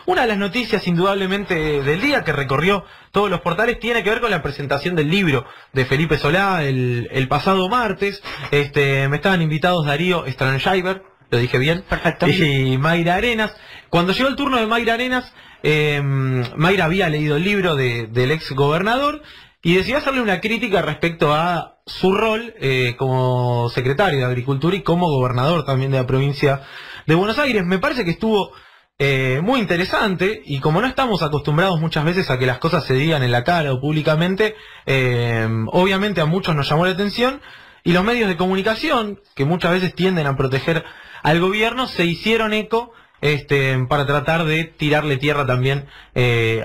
Una de las noticias indudablemente del día que recorrió todos los portales tiene que ver con la presentación del libro de Felipe Solá el pasado martes. Me estaban invitados Darío Strangiver, lo dije bien, perfecto, y Mayra Arenas. Cuando llegó el turno de Mayra Arenas, Mayra había leído el libro del ex gobernador y decidió hacerle una crítica respecto a su rol como secretario de Agricultura y como gobernador también de la provincia de Buenos Aires. Me parece que estuvo muy interesante, y como no estamos acostumbrados muchas veces a que las cosas se digan en la cara o públicamente, obviamente a muchos nos llamó la atención, y los medios de comunicación, que muchas veces tienden a proteger al gobierno, se hicieron eco para tratar de tirarle tierra también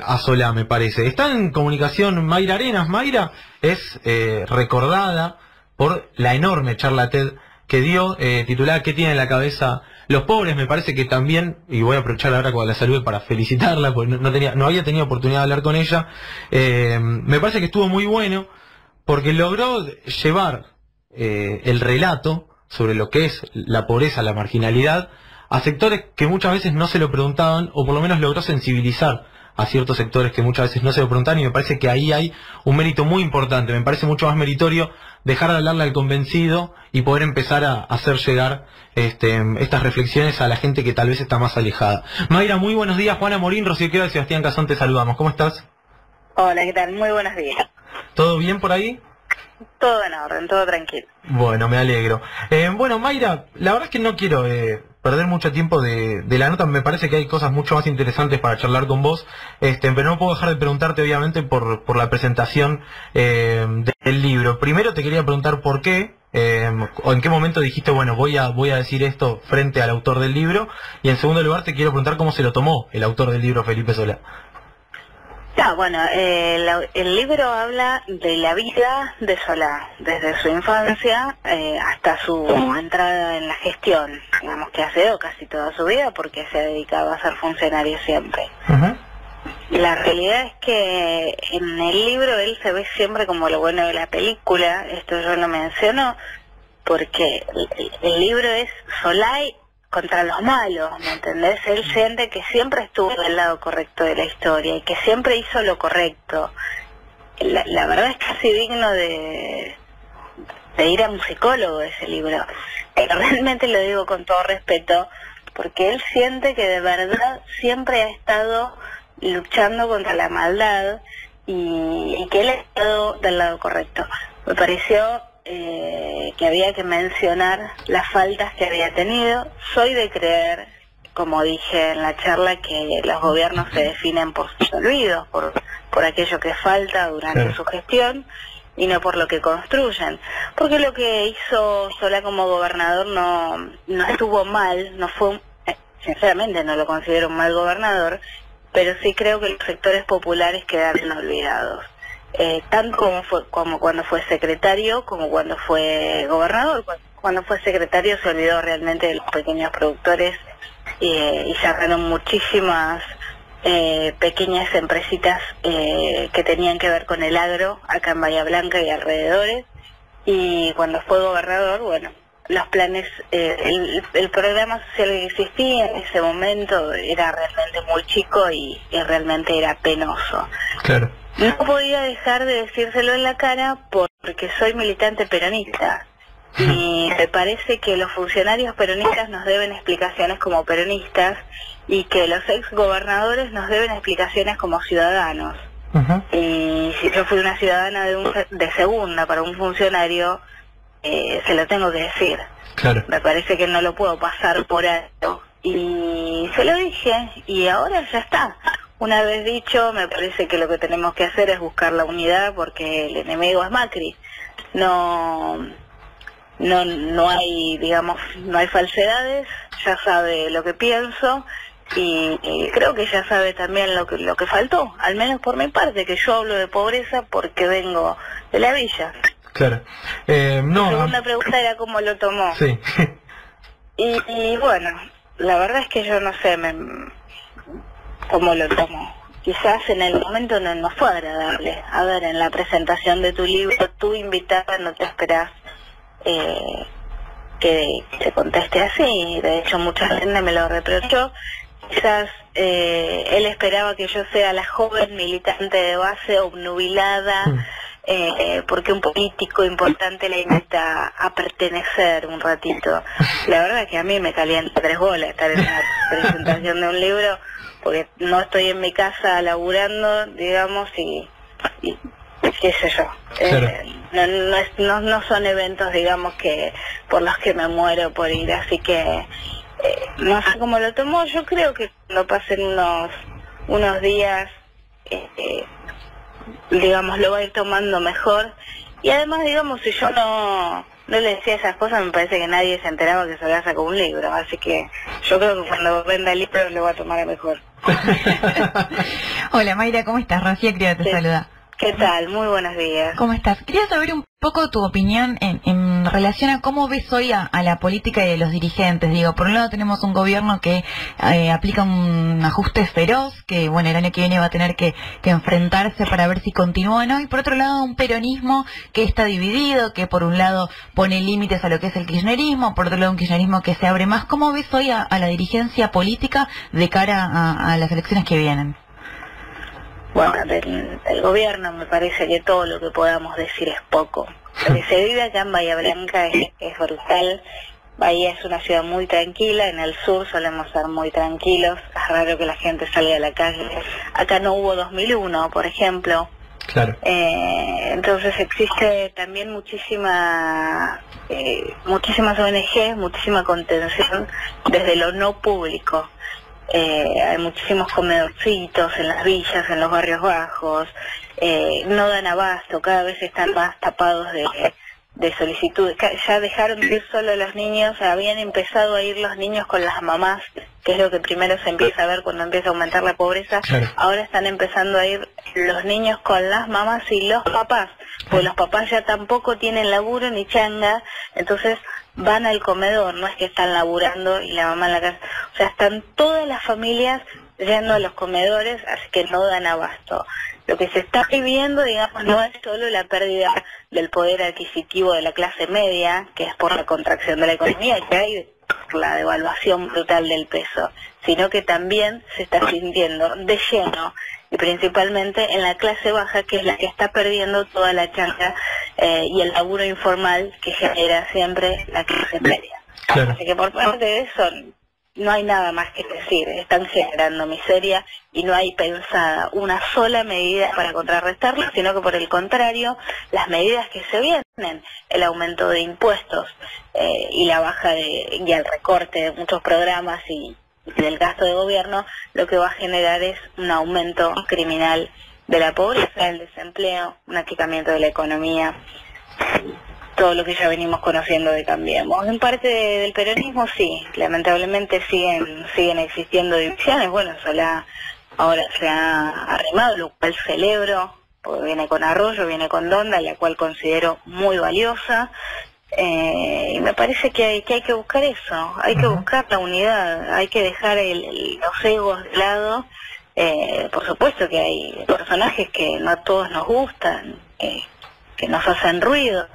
a Solá, me parece. Está en comunicación Mayra Arenas. Mayra es recordada por la enorme charla TED que dio, titulada ¿Qué tiene en la cabeza los pobres? Me parece que también, y voy a aprovechar ahora cuando la salude para felicitarla, porque no había tenido oportunidad de hablar con ella. Me parece que estuvo muy bueno, porque logró llevar el relato sobre lo que es la pobreza, la marginalidad, a sectores que muchas veces no se lo preguntaban, o por lo menos logró sensibilizar a ciertos sectores que muchas veces no se lo preguntaban, y me parece que ahí hay un mérito muy importante. Me parece mucho más meritorio dejar de hablarle al convencido y poder empezar a hacer llegar estas reflexiones a la gente que tal vez está más alejada. Mayra, muy buenos días. Juana Morín, Rocío Quero y Sebastián Cazón, te saludamos. ¿Cómo estás? Hola, ¿qué tal? Muy buenos días. ¿Todo bien por ahí? Todo en orden, todo tranquilo. Bueno, me alegro. Bueno, Mayra, la verdad es que no quiero perder mucho tiempo de la nota. Me parece que hay cosas mucho más interesantes para charlar con vos, pero no puedo dejar de preguntarte, obviamente, por la presentación del libro. Primero te quería preguntar por qué, o en qué momento dijiste, bueno, voy a decir esto frente al autor del libro, y en segundo lugar te quiero preguntar cómo se lo tomó el autor del libro, Felipe Solá. Bueno, el libro habla de la vida de Solá, desde su infancia hasta su entrada en la gestión, digamos que ha sido casi toda su vida porque se ha dedicado a ser funcionario siempre. La realidad es que en el libro él se ve siempre como lo bueno de la película. Esto yo lo menciono porque el libro es Solá contra los malos, ¿me entendés? Él siente que siempre estuvo del lado correcto de la historia y que siempre hizo lo correcto. La verdad es casi digno de ir a un psicólogo ese libro. Realmente lo digo con todo respeto, porque él siente que de verdad siempre ha estado luchando contra la maldad y que él ha estado del lado correcto. Me pareció que había que mencionar las faltas que había tenido. Soy de creer, como dije en la charla, que los gobiernos se definen por sus olvidos, por aquello que falta durante su gestión y no por lo que construyen. Porque lo que hizo Solá como gobernador no estuvo mal, no fue, sinceramente no lo considero un mal gobernador, pero sí creo que los sectores populares quedaron olvidados. Tanto como cuando fue secretario, como cuando fue gobernador. Cuando fue secretario se olvidó realmente de los pequeños productores y cerraron muchísimas pequeñas empresitas que tenían que ver con el agro acá en Bahía Blanca y alrededores. Y cuando fue gobernador, bueno, los planes, el programa social que existía en ese momento era realmente muy chico y realmente era penoso. Claro. No podía dejar de decírselo en la cara porque soy militante peronista y me parece que los funcionarios peronistas nos deben explicaciones como peronistas y que los ex gobernadores nos deben explicaciones como ciudadanos. Y si yo fui una ciudadana de segunda para un funcionario, se lo tengo que decir. Claro. Me parece que no lo puedo pasar por alto. Y se lo dije y ahora ya está. Una vez dicho, me parece que lo que tenemos que hacer es buscar la unidad porque el enemigo es Macri. No hay, digamos, no hay falsedades, ya sabe lo que pienso y creo que ya sabe también lo que faltó, al menos por mi parte, que yo hablo de pobreza porque vengo de la villa. Claro. La segunda pregunta era cómo lo tomó. Sí. Y bueno, la verdad es que yo no sé cómo lo tomó. Quizás en el momento no fue agradable. A ver, en la presentación de tu libro, tú invitada, no te esperás que te conteste así. De hecho, mucha gente me lo reprochó. quizás él esperaba que yo sea la joven militante de base obnubilada, porque un político importante le invita a pertenecer un ratito. La verdad que a mí me calienta 3 bolas estar en una presentación de un libro, porque no estoy en mi casa laburando, digamos, y qué sé yo. Claro. No son eventos, digamos, que por los que me muero por ir, así que no sé cómo lo tomó. Yo creo que cuando pasen unos días, digamos, lo va a ir tomando mejor. Y además, digamos, si yo no le decía esas cosas, me parece que nadie se enteraba que se había sacado un libro. Así que yo creo que cuando venda el libro lo va a tomar mejor. Hola Mayra, ¿cómo estás? Rocía Criado te saluda. ¿Qué tal? Muy buenos días. ¿Cómo estás? Quería saber un poco tu opinión en relación a cómo ves hoy a la política y de los dirigentes. Digo, por un lado tenemos un gobierno que aplica un ajuste feroz, que bueno, el año que viene va a tener que enfrentarse para ver si continúa o no, y por otro lado un peronismo que está dividido, que por un lado pone límites a lo que es el kirchnerismo, por otro lado un kirchnerismo que se abre más. ¿Cómo ves hoy a la dirigencia política de cara a las elecciones que vienen? Bueno, del gobierno me parece que todo lo que podamos decir es poco. Lo que se vive acá en Bahía Blanca es brutal. Bahía es una ciudad muy tranquila, en el sur solemos ser muy tranquilos, es raro que la gente salga a la calle. Acá no hubo 2001, por ejemplo. Claro. Entonces existe también muchísimas ONGs, muchísima contención desde lo no público. Hay muchísimos comedorcitos en las villas, en los barrios bajos, no dan abasto, cada vez están más tapados de solicitudes. Ya dejaron de ir solo los niños, habían empezado a ir los niños con las mamás, que es lo que primero se empieza a ver cuando empieza a aumentar la pobreza. Claro. Ahora están empezando a ir los niños con las mamás y los papás, porque los papás ya tampoco tienen laburo ni changa, entonces van al comedor, no es que están laburando y la mamá en la casa, o sea, están todas las familias yendo a los comedores, así que no dan abasto. Lo que se está viviendo, digamos, no es solo la pérdida del poder adquisitivo de la clase media, que es por la contracción de la economía, que hay por la devaluación brutal del peso, sino que también se está sintiendo de lleno, y principalmente en la clase baja, que es la que está perdiendo toda la changa y el laburo informal que genera siempre la clase media. Claro. Así que por parte de eso no hay nada más que decir, están generando miseria y no hay pensada una sola medida para contrarrestarlo, sino que por el contrario, las medidas que se vienen, el aumento de impuestos y la baja y el recorte de muchos programas y del gasto de gobierno, lo que va a generar es un aumento criminal de la pobreza, el desempleo, un achicamiento de la economía, todo lo que ya venimos conociendo de Cambiemos. En parte del peronismo sí, lamentablemente siguen existiendo divisiones. Bueno, Solá ahora se ha arrimado, lo cual celebro, porque viene con Arroyo, viene con Donda, la cual considero muy valiosa. Y me parece que hay que buscar eso, hay que buscar la unidad, hay que dejar los egos de lado. Por supuesto que hay personajes que no a todos nos gustan, que nos hacen ruido,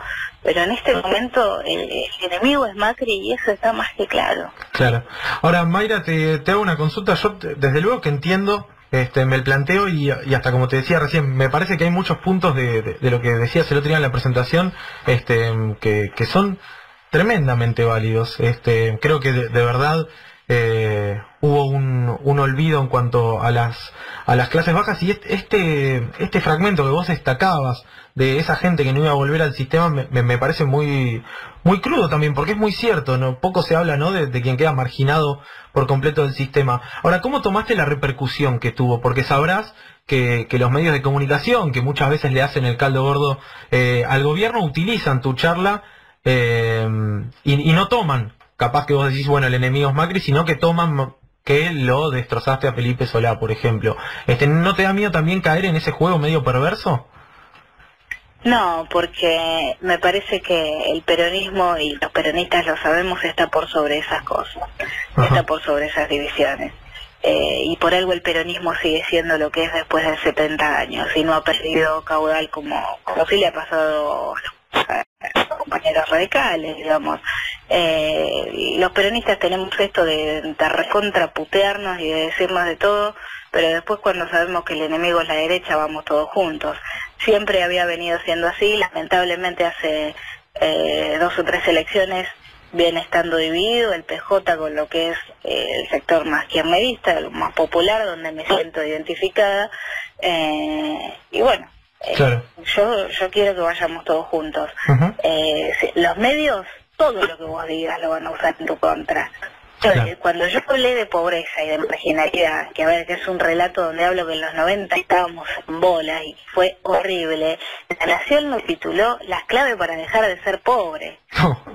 pero en este momento el enemigo es Macri y eso está más que claro. Claro. Ahora, Mayra, te hago una consulta. Yo desde luego que entiendo, me planteo y hasta como te decía recién, me parece que hay muchos puntos de lo que decías el otro día en la presentación que son tremendamente válidos. Creo que de verdad hubo un olvido en cuanto a las clases bajas, y este fragmento que vos destacabas de esa gente que no iba a volver al sistema me parece muy muy crudo también, porque es muy cierto, no poco se habla, ¿no?, de quien queda marginado por completo del sistema. Ahora, ¿cómo tomaste la repercusión que tuvo? Porque sabrás que los medios de comunicación, que muchas veces le hacen el caldo gordo al gobierno, utilizan tu charla y no toman, capaz que vos decís, bueno, el enemigo es Macri, sino que toman que lo destrozaste a Felipe Solá, por ejemplo. ¿No te da miedo también caer en ese juego medio perverso? No, porque me parece que el peronismo, y los peronistas lo sabemos, está por sobre esas cosas, está por sobre esas divisiones. Y por algo el peronismo sigue siendo lo que es después de 70 años y no ha perdido caudal como sí le ha pasado a los compañeros radicales, digamos. Los peronistas tenemos esto de recontraputearnos y de decirnos de todo, pero después cuando sabemos que el enemigo es la derecha vamos todos juntos. Siempre había venido siendo así, lamentablemente hace 2 o 3 elecciones viene estando dividido el PJ con lo que es el sector más kirchnerista, el más popular, donde me siento identificada, y bueno, claro. yo quiero que vayamos todos juntos. Los medios, todo lo que vos digas lo van a usar en tu contra. Claro. Cuando yo hablé de pobreza y de marginalidad, que a ver, que es un relato donde hablo que en los 90 estábamos en bola y fue horrible, La Nación lo tituló Las claves para dejar de ser pobre.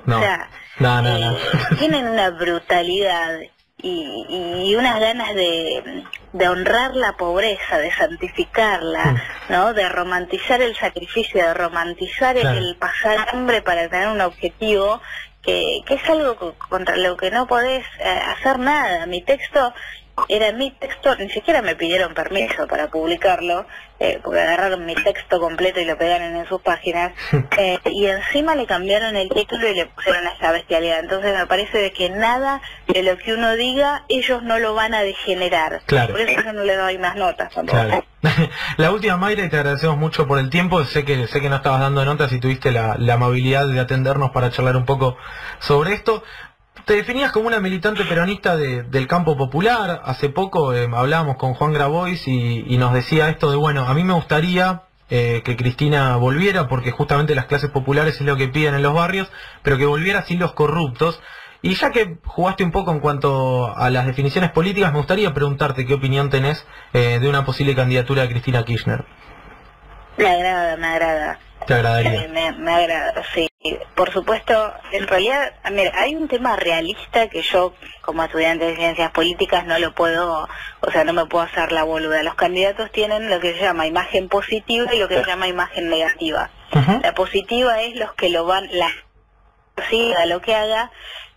No, o sea, no. Tienen una brutalidad y unas ganas de honrar la pobreza, de santificarla, ¿no? De romantizar el sacrificio, de romantizar el pasar hambre para tener un objetivo que es algo contra lo que no podés hacer nada. Mi texto, ni siquiera me pidieron permiso para publicarlo, porque agarraron mi texto completo y lo pegaron en sus páginas, y encima le cambiaron el título y le pusieron esa bestialidad. Entonces me parece de que nada de lo que uno diga, ellos no lo van a degenerar. Claro. Por eso yo no le doy más notas tampoco. Claro. La última, Mayra, y te agradecemos mucho por el tiempo. Sé que no estabas dando notas y tuviste la amabilidad de atendernos para charlar un poco sobre esto. Te definías como una militante peronista del campo popular. Hace poco hablábamos con Juan Grabois y nos decía esto de, bueno, a mí me gustaría que Cristina volviera, porque justamente las clases populares es lo que piden en los barrios, pero que volviera sin los corruptos. Y ya que jugaste un poco en cuanto a las definiciones políticas, me gustaría preguntarte qué opinión tenés de una posible candidatura de Cristina Kirchner. Me agrada. ¿Te agradaría? Me agrada, sí. Por supuesto, en realidad, mira, hay un tema realista que yo, como estudiante de ciencias políticas, no lo puedo, o sea, no me puedo hacer la boluda. Los candidatos tienen lo que se llama imagen positiva y lo que se llama imagen negativa. La positiva es los que lo van, haga lo que haga,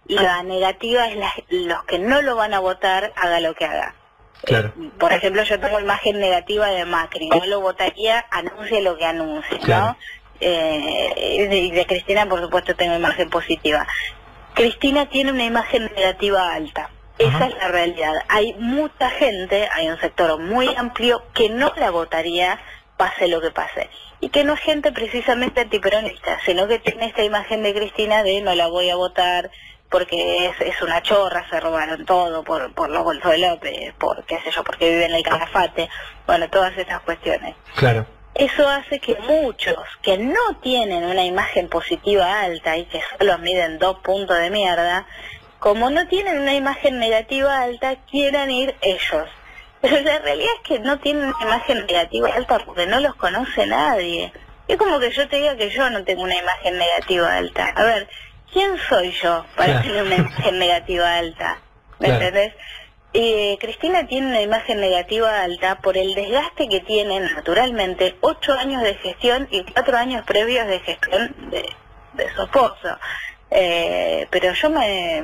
la negativa es los que no lo van a votar, haga lo que haga. Claro. Por ejemplo, yo tengo imagen negativa de Macri, no lo votaría, anuncie lo que anuncie, claro, ¿no? Y de Cristina, por supuesto, tengo imagen positiva. Cristina tiene una imagen negativa alta, esa es la realidad. Hay mucha gente, hay un sector muy amplio que no la votaría pase lo que pase, y que no es gente precisamente antiperonista, sino que tiene esta imagen de Cristina de no la voy a votar porque es una chorra, se robaron todo por los bolsos de López, por qué sé yo, porque vive en el Calafate, bueno, todas estas cuestiones. Claro. Eso hace que muchos que no tienen una imagen positiva alta y que solo miden 2 puntos de mierda, como no tienen una imagen negativa alta, quieran ir ellos. Pero la realidad es que no tienen una imagen negativa alta porque no los conoce nadie. Es como que yo te diga que yo no tengo una imagen negativa alta. A ver, ¿quién soy yo para tener una imagen negativa alta? ¿Me entendés? Cristina tiene una imagen negativa alta por el desgaste que tiene naturalmente 8 años de gestión y 4 años previos de gestión de su esposo. Pero yo me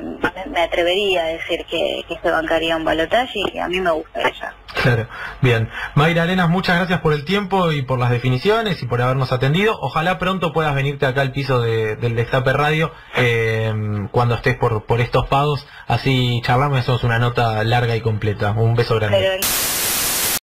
atrevería a decir que se bancaría un balotaje y a mí me gusta ella. Claro, bien. Mayra Arenas, muchas gracias por el tiempo y por las definiciones y por habernos atendido. Ojalá pronto puedas venirte acá al piso del Destape Radio cuando estés por estos pagos, así charlamos y hacemos una nota larga y completa. Un beso grande.